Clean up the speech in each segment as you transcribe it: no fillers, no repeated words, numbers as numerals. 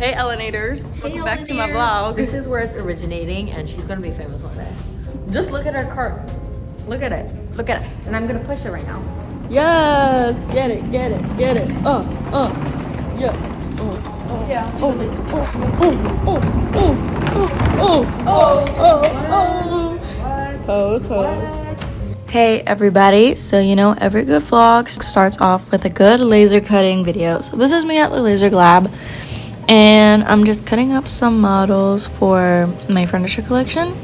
Hey Elenators, welcome back to my Elenators. vlog. This is where it's originating and she's gonna be famous one day. Just look at her cart. Look at it. Look at it. And I'm gonna push it right now. Yes, get it. Yeah. Yeah. Pose. Hey everybody, so you know every good vlog starts off with a good laser cutting video. So this is me at the laser lab and I'm just cutting up some models for my furniture collection.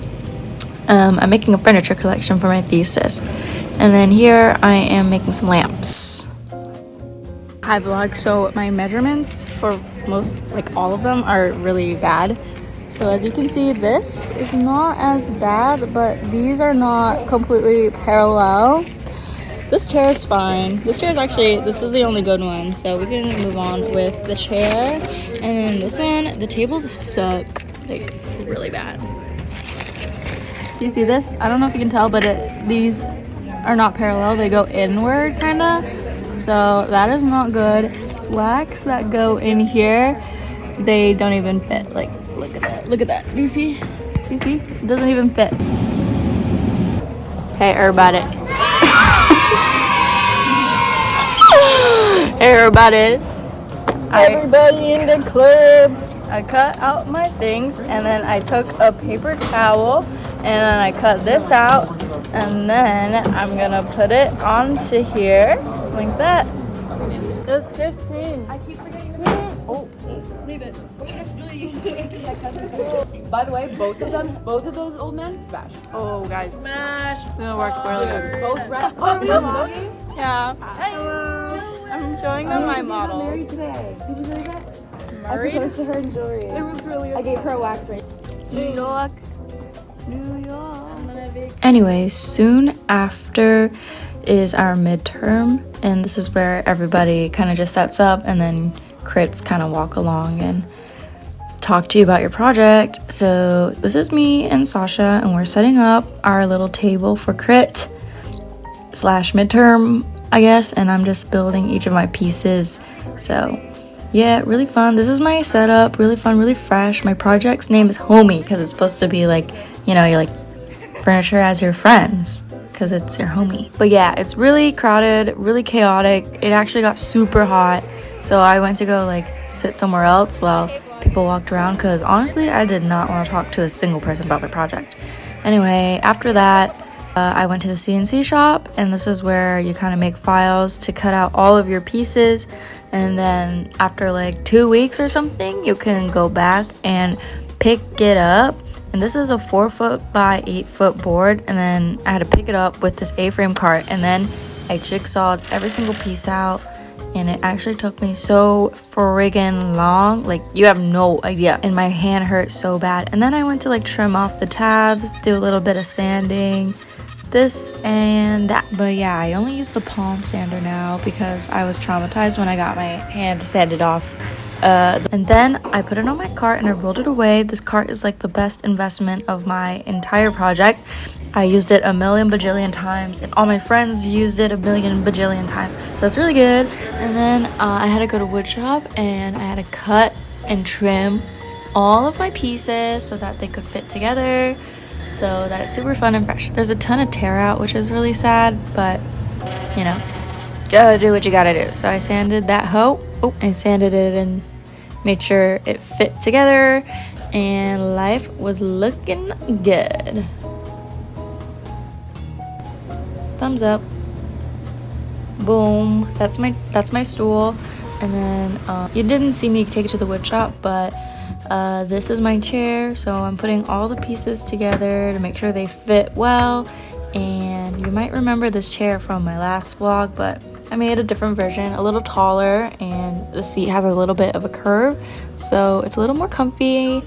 I'm making a furniture collection for my thesis. And then here I am making some lamps. Hi vlog, so my measurements for most, like all of them, are really bad. So as you can see, this is not as bad, but these are not completely parallel. This chair is fine. This is the only good one. So we can move on with the chair. And then this one, the tables suck, like really bad. Do you see this? I don't know if you can tell, but these are not parallel. They go inward kinda. So that is not good. Slacks that go in here, they don't even fit. Like, look at that. Do you see? It doesn't even fit. Hey everybody. Hey everybody. Everybody in the club. I cut out my things and then I took a paper towel and then I cut this out and then I'm gonna put it onto here like that. It's 15. I keep forgetting. Oh, leave it. Oh my gosh, Julie, you can do it. By the way, both of those old men, smash. Oh, guys. Smash. It's gonna work really good. Both red. Are we vlogging? Yeah. Hello. I'm showing them my model. I got married today. Did you know that? Married? I proposed to her in jewelry. It was really. I gave her a wax ring. New York. Anyways, soon after is our midterm, and this is where everybody kind of just sets up and then crits kind of walk along and talk to you about your project. So this is me and Sasha, and we're setting up our little table for crit / midterm, I guess, and I'm just building each of my pieces. So yeah, really fun. This is my setup, really fun, really fresh. My project's name is Homie because it's supposed to be like, you know, you're like furniture as your friends because it's your homie. But yeah, it's really crowded, really chaotic. It actually got super hot, so I went to go like sit somewhere else while people walked around because honestly I did not want to talk to a single person about my project. Anyway, after that I went to the CNC shop, and this is where you kind of make files to cut out all of your pieces, and then after like 2 weeks or something you can go back and pick it up. And this is a 4-foot by 8-foot board, and then I had to pick it up with this A-frame cart, and then I jigsawed every single piece out, and it actually took me so friggin' long, like you have no idea, and my hand hurt so bad. And then I went to like trim off the tabs, do a little bit of sanding, this and that. But yeah, I only use the palm sander now because I was traumatized when I got my hand sanded off. And then I put it on my cart and I rolled it away. This cart is like the best investment of my entire project. I used it a million bajillion times, and all my friends used it a million bajillion times, so it's really good. And then I had to go to wood shop and I had to cut and trim all of my pieces so that they could fit together, so that it's super fun and fresh. There's a ton of tear out, which is really sad, but you know, gotta do what you gotta do. So I sanded that I sanded it and made sure it fit together, and life was looking good. Thumbs up. Boom. That's my stool. And then you didn't see me take it to the wood shop, but this is my chair. So I'm putting all the pieces together to make sure they fit well. And you might remember this chair from my last vlog, but I made a different version, a little taller, and the seat has a little bit of a curve, so it's a little more comfy.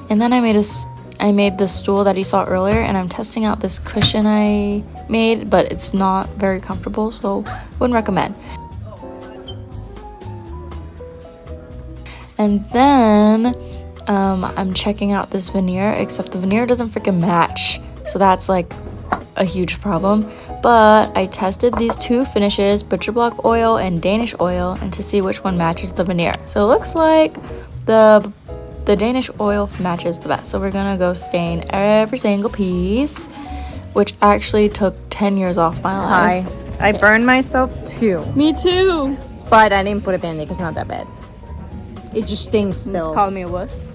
And then I made the stool that you saw earlier, and I'm testing out this cushion I made, but it's not very comfortable, so wouldn't recommend. And then I'm checking out this veneer, except the veneer doesn't freaking match, so that's like a huge problem. But I tested these two finishes, butcher block oil and Danish oil, and to see which one matches the veneer. So it looks like the the Danish oil matches the best. So we're gonna go stain every single piece, which actually took 10 years off my life. I burned myself too. Me too. But I didn't put a band-aid because it's not that bad. It just stings still. Just call me a wuss.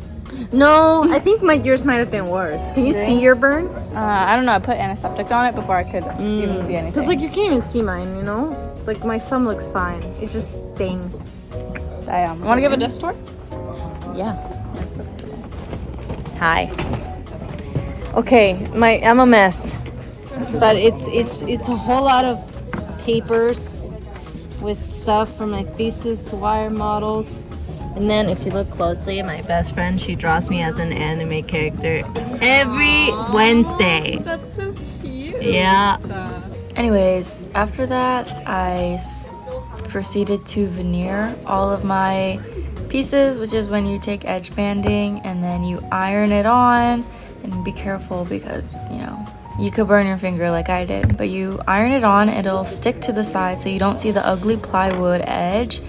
No, I think yours might have been worse. Can you see your burn? I don't know. I put antiseptic on it before I could even see anything. Because like you can't even see mine, you know? Like my thumb looks fine. It just stings. I want to give a disc tour? Yeah. Hi. Okay, I'm a mess. But it's a whole lot of papers with stuff from my thesis, wire models. And then if you look closely, my best friend, she draws me as an anime character every Wednesday. That's so cute. Yeah. Anyways, after that, I proceeded to veneer all of my pieces, which is when you take edge banding and then you iron it on. And be careful because, you know, you could burn your finger like I did. But you iron it on, it'll stick to the side so you don't see the ugly plywood edge.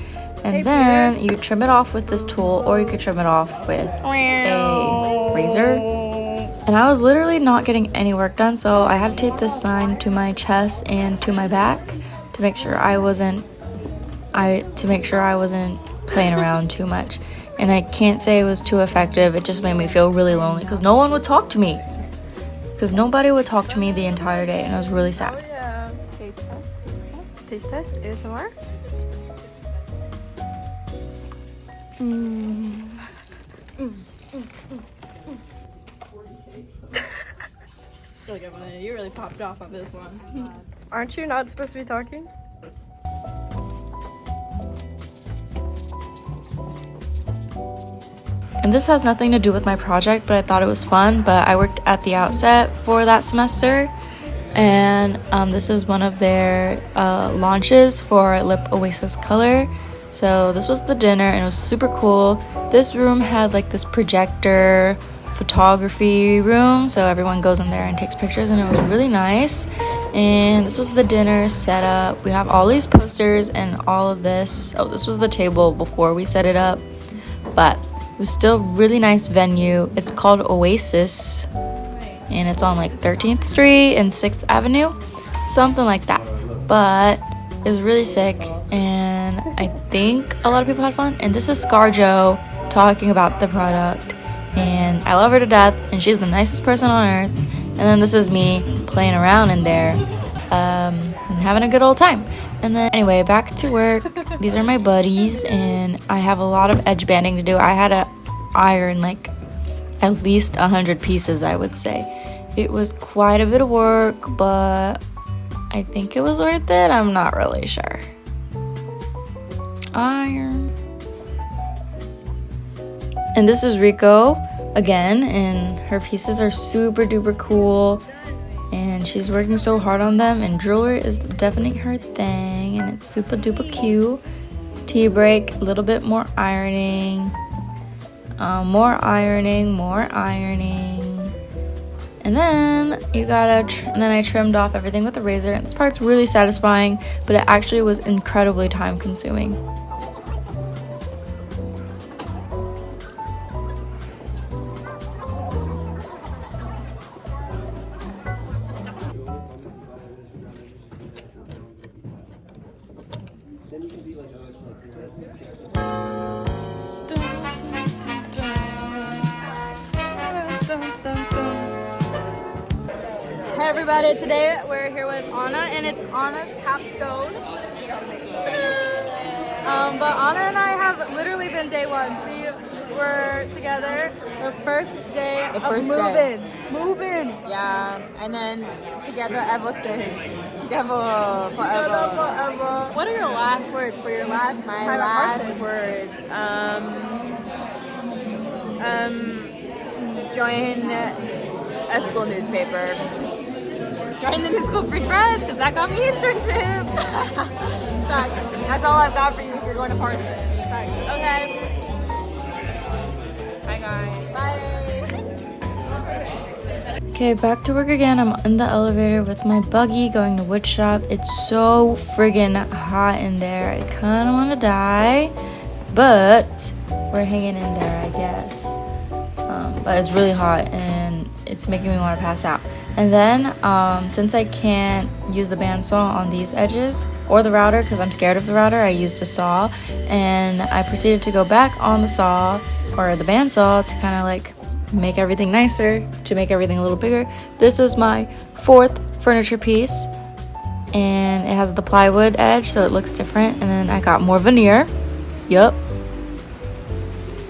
And then you trim it off with this tool, or you could trim it off with a razor. And I was literally not getting any work done, so I had to tape this sign to my chest and to my back to make sure I wasn't playing around too much. And I can't say it was too effective. It just made me feel really lonely because no one would talk to me. Because nobody would talk to me the entire day, and I was really sad. Oh yeah. Taste test. Taste test. ASMR. Look, Emily, you really popped off on this one. Aren't you not supposed to be talking? And this has nothing to do with my project, but I thought it was fun. But I worked at the Outset for that semester, and this is one of their launches for Lip Oasis Color. So this was the dinner, and it was super cool. This room had like this projector photography room, so everyone goes in there and takes pictures, and it was really nice. And this was the dinner setup. We have all these posters and all of this. Oh, this was the table before we set it up, but it was still really nice venue. It's called Oasis, and it's on like 13th Street and 6th Avenue, something like that. But it was really sick, and I think a lot of people had fun. And this is ScarJo talking about the product, and I love her to death, and she's the nicest person on earth. And then this is me playing around in there, and having a good old time. And then anyway, back to work. These are my buddies, and I have a lot of edge banding to do. I had to iron like at least 100 pieces, I would say. It was quite a bit of work, but I think it was worth it. I'm not really sure. Iron. And this is Rico again, and her pieces are super duper cool, and she's working so hard on them, and jewelry is definitely her thing, and it's super duper cute. Tea break, a little bit more ironing, more ironing, and then and then I trimmed off everything with a razor, and this part's really satisfying, but it actually was incredibly time consuming. Hey everybody, today we're here with Anna, and it's Anna's capstone. But Anna and I have literally been day ones. We were together the first day of moving. Yeah, and then together ever since. Together forever. What are your last words for your last My time last at Parsons? words. Join a school newspaper. Join the New School Free Press, because that got me internships. Facts. That's all I've got for you if you're going to Parsons. Facts. Okay. Bye guys. Bye. Okay, back to work again. I'm in the elevator with my buggy going to wood shop. It's so friggin' hot in there. I kind of want to die, but we're hanging in there, I guess. but it's really hot and it's making me want to pass out. And then since I can't use the bandsaw on these edges or the router because I'm scared of the router, I used a saw, and I proceeded to go back on the saw or the bandsaw to kind of like make everything nicer, to make everything a little bigger. This is my 4th furniture piece, and it has the plywood edge so it looks different. And then I got more veneer. Yup,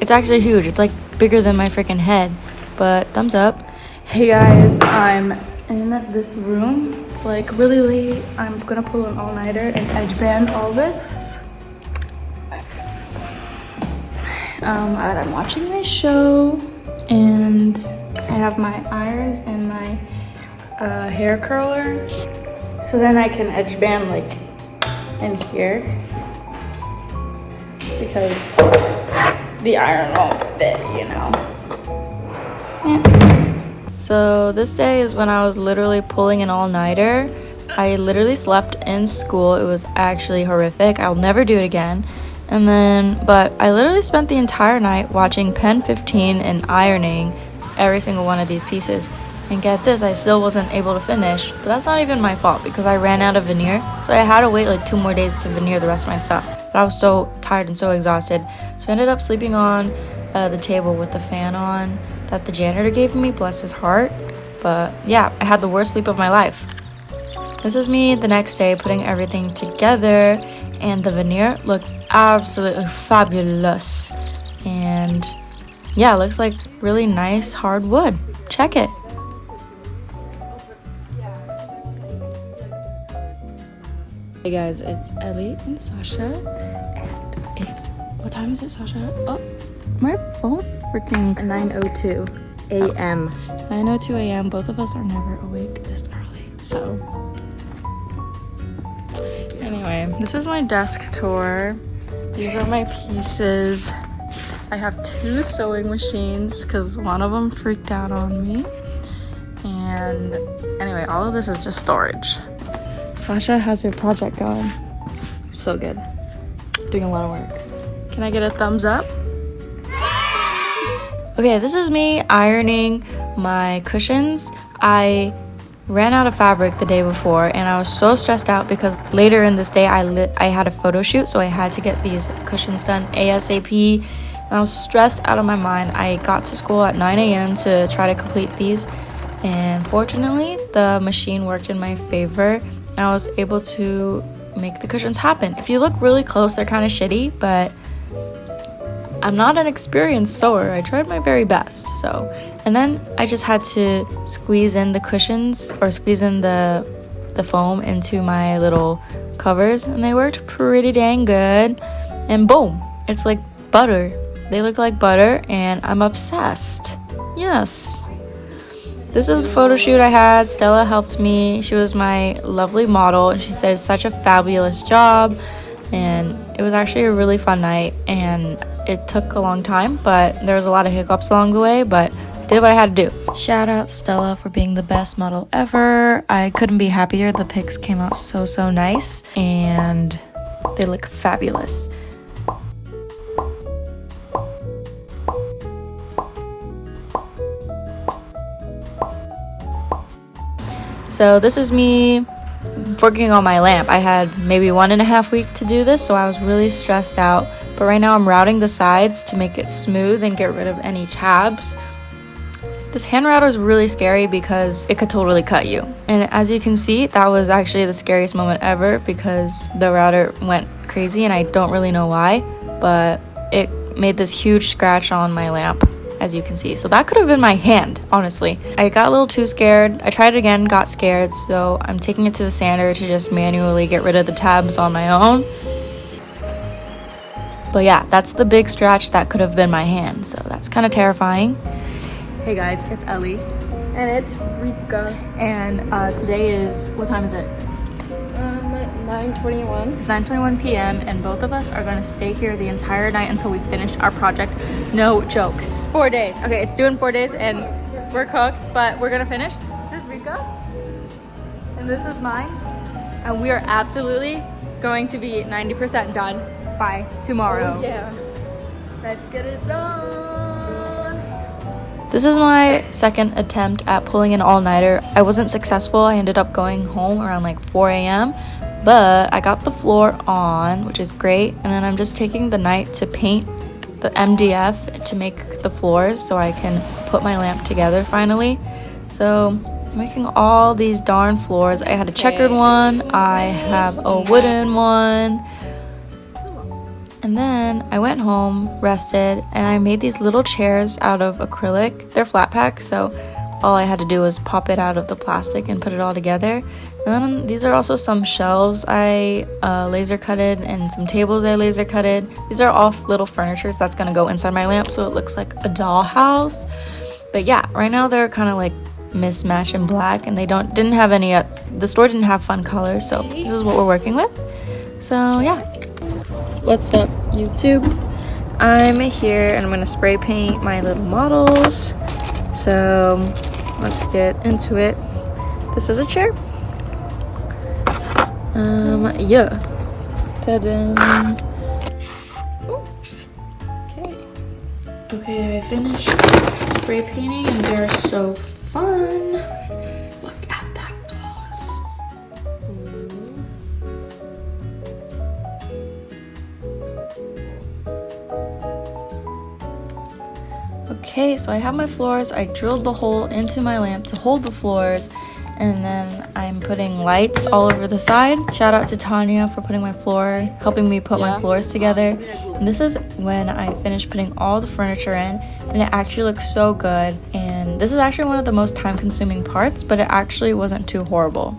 it's actually huge. It's like bigger than my freaking head, but thumbs up. Hey guys, I'm in this room. It's like really late. I'm gonna pull an all-nighter and edge band all this. I'm watching my show, and I have my irons and my hair curler, so then I can edge band like in here because the iron won't fit, you know. Yeah. So this day is when I was literally pulling an all-nighter. I literally slept in school. It was actually horrific. I'll never do it again. But I literally spent the entire night watching Pen 15 and ironing every single one of these pieces. And get this, I still wasn't able to finish, but that's not even my fault because I ran out of veneer. So I had to wait like 2 more days to veneer the rest of my stuff. But I was so tired and so exhausted. So I ended up sleeping on the table with the fan on that the janitor gave me, bless his heart. But yeah, I had the worst sleep of my life. This is me the next day putting everything together, and the veneer looks absolutely fabulous. And yeah, it looks like really nice hard wood. Check it. Hey guys, it's Ellie and Sasha, and it's, what time is it, Sasha? Oh, my phone freaking 9:02 a.m. 9:02 a.m. Both of us are never awake this early, so anyway, this is my desk tour. These are my pieces. I have 2 sewing machines because one of them freaked out on me. And anyway, all of this is just storage. Sasha has her project going. So good. Doing a lot of work. Can I get a thumbs up? Okay, this is me ironing my cushions. I ran out of fabric the day before, and I was so stressed out because later in this day I had a photo shoot, so I had to get these cushions done ASAP, and I was stressed out of my mind. I got to school at 9 a.m. to try to complete these, and fortunately the machine worked in my favor, and I was able to make the cushions happen. If you look really close, they're kind of shitty, but I'm not an experienced sewer. I tried my very best. And then I just had to squeeze in the cushions, or squeeze in the foam into my little covers, and they worked pretty dang good. And boom, it's like butter. They look like butter, and I'm obsessed. Yes. This is the photo shoot I had. Stella helped me. She was my lovely model, and she said it's such a fabulous job. And it was actually a really fun night, and it took a long time, but there was a lot of hiccups along the way, but I did what I had to do. Shout out Stella for being the best model ever. I couldn't be happier. The pics came out so nice, and they look fabulous. So this is me working on my lamp. I had maybe 1.5 weeks to do this, so I was really stressed out. But right now I'm routing the sides to make it smooth and get rid of any tabs. This hand router is really scary because it could totally cut you. And as you can see, that was actually the scariest moment ever because the router went crazy, and I don't really know why, but it made this huge scratch on my lamp, as you can see. So that could have been my hand, honestly. I got a little too scared. I tried it again, got scared, so I'm taking it to the sander to just manually get rid of the tabs on my own. But yeah, that's the big scratch that could have been my hand, so that's kind of terrifying. Hey guys, it's Ellie. And it's Rika. And today is, what time is it? 9:21. It's 9:21 p.m. and both of us are going to stay here the entire night until we finish our project. No jokes. 4 days. Okay, it's due in 4 days, and we're cooked, but we're gonna finish. This is Rika's, and this is mine. And we are absolutely going to be 90% done by tomorrow. Oh, yeah. Let's get it done. This is my second attempt at pulling an all-nighter. I wasn't successful. I ended up going home around like 4 a.m. But I got the floor on, which is great. And then I'm just taking the night to paint the MDF to make the floors so I can put my lamp together finally. So I'm making all these darn floors. I had a checkered one. I have a wooden one. And then I went home, rested, and I made these little chairs out of acrylic. They're flat pack, so all I had to do was pop it out of the plastic and put it all together. And then these are also some shelves I laser cutted and some tables I laser cutted. These are all little furnitures that's gonna go inside my lamp so it looks like a dollhouse. But yeah, right now they're kind of like mismatched in black, and they didn't have any. The store didn't have fun colors, so this is what we're working with. So yeah. What's up, YouTube? I'm here and I'm gonna spray paint my little models. So let's get into it. This is a chair. Yeah. Ta-da! Okay, I finished spray painting and they're so fun. Look at that gloss. Okay, so I have my floors. I drilled the hole into my lamp to hold the floors, and then I'm putting lights all over the side. Shout out to Tanya for helping me put my floors together. And this is when I finished putting all the furniture in, and it actually looks so good. And this is actually one of the most time-consuming parts, but it actually wasn't too horrible.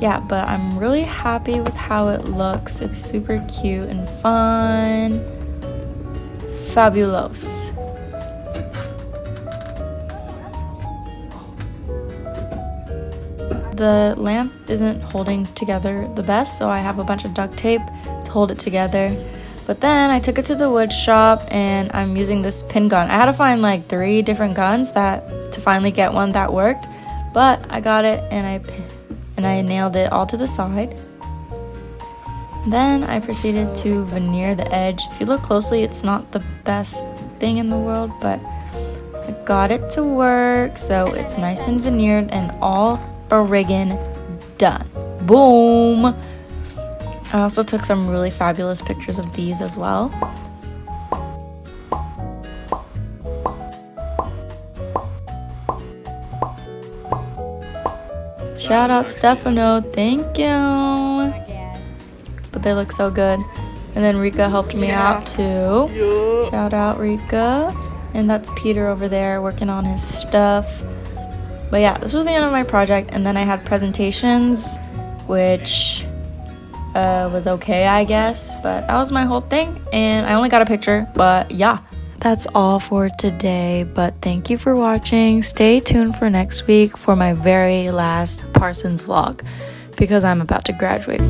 Yeah, but I'm really happy with how it looks. It's super cute and fun. Fabulous. The lamp isn't holding together the best, so I have a bunch of duct tape to hold it together. But then I took it to the wood shop and I'm using this pin gun. I had to find like 3 different guns to finally get one that worked, but I got it and I nailed it all to the side. Then I proceeded to veneer the edge. If you look closely, it's not the best thing in the world, but I got it to work, so it's nice and veneered and all friggin' done. Boom! I also took some really fabulous pictures of these as well. Shout out Stefano, thank you. But they look so good. And then Rika helped me out too. Shout out Rika. And that's Peter over there working on his stuff. But yeah, this was the end of my project. And then I had presentations, which was okay, I guess. But that was my whole thing. And I only got a picture, but yeah. That's all for today, but thank you for watching. Stay tuned for next week for my very last Parsons vlog because I'm about to graduate.